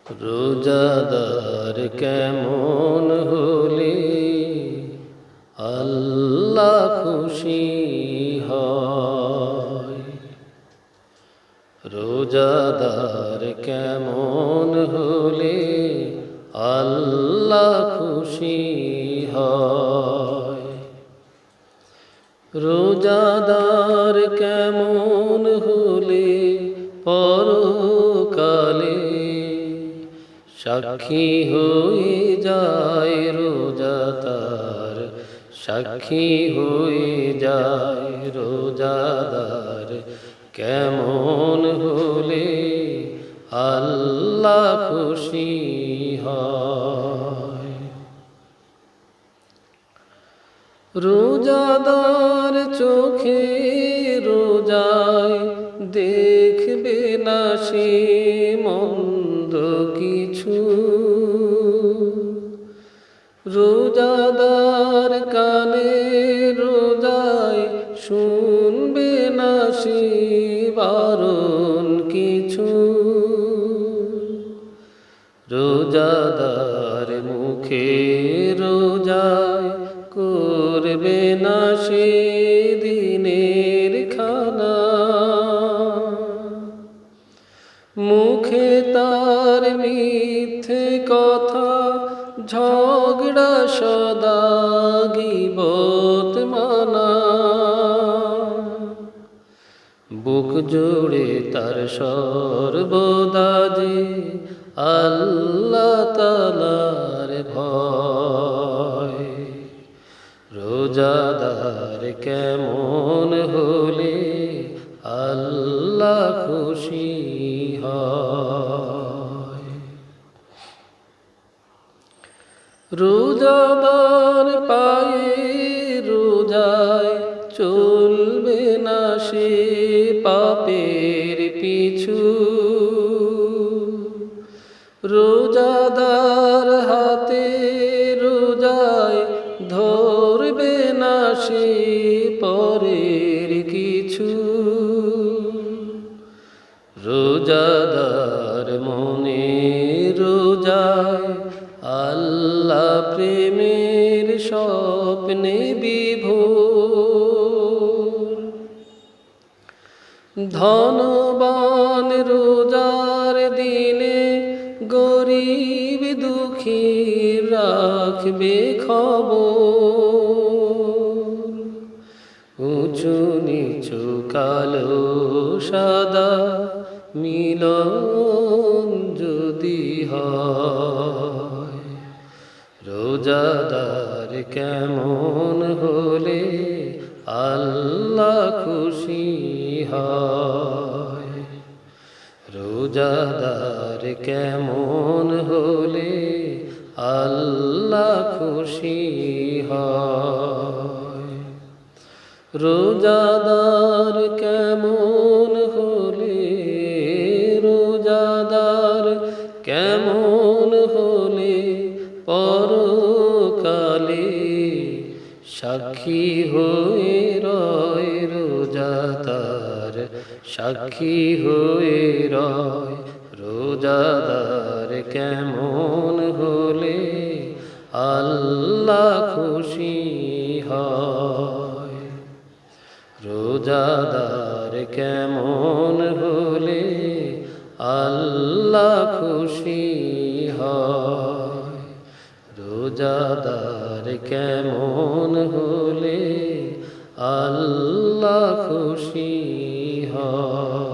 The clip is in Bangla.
রোজাদার কেমন হলে আল্লাহ খুশি হয়। রোজাদার কেমন হলে আল্লাহ খুশি হয়। রোজাদার কেমন হলে পরকালে সাক্ষী হয়ে যায় রোজাদার, সাক্ষী হয়ে যায় রোজাদার কেমন হলে আল্লাহ খুশি হয়। রোজাদার চোখে রোজায় দেখবে না সে মন্দ কিছু। রোজাদার কানে রোজায় শুনবে না সে বারণ কিছু। রোজাদার মুখে রোজায় করবে না সে দিনের খানা। মুখে তার মিথ্যে কথা, ঝগড়া সদা গীবত মানা। বুক জুড়ে তার সর্বদা যে আল্লাহ তাআলার ভয়। রোজাদার কেমন হলে আল্লাহ খুশি হয়। রোজাদার পায়ে রোজায় চলবে না সে পাপের পিছু। রোজাদার হাতে রোজায় ধরবে না সে পরের কিছু। রোজাদার মনে রোজায় আল্লাহ প্রেমের স্বপ্নে বিভোর। ধনবান রোজার দিনে গরিব দুঃখী রাখবে খবর। উঁচু নিচু কালো সাদা মিলন যদি হয়। রোজাদার কেমন হলে আল্লাহ খুশি হয়। রোজাদার কেমন হলে আল্লাহ খুশি হয়। রোজাদার কেমন হলে, রোজাদার কেমন হলে পরকালে সাক্ষী হয়ে রয় রোজাদার, সাক্ষী হয়ে রয় রোজাদার কেমন হলে আল্লাহ খুশি হয়। রোজাদার কেমন হলে আল্লাহ খুশি হয়। রোজাদার কেমন হলে আল্লাহ খুশি হয়।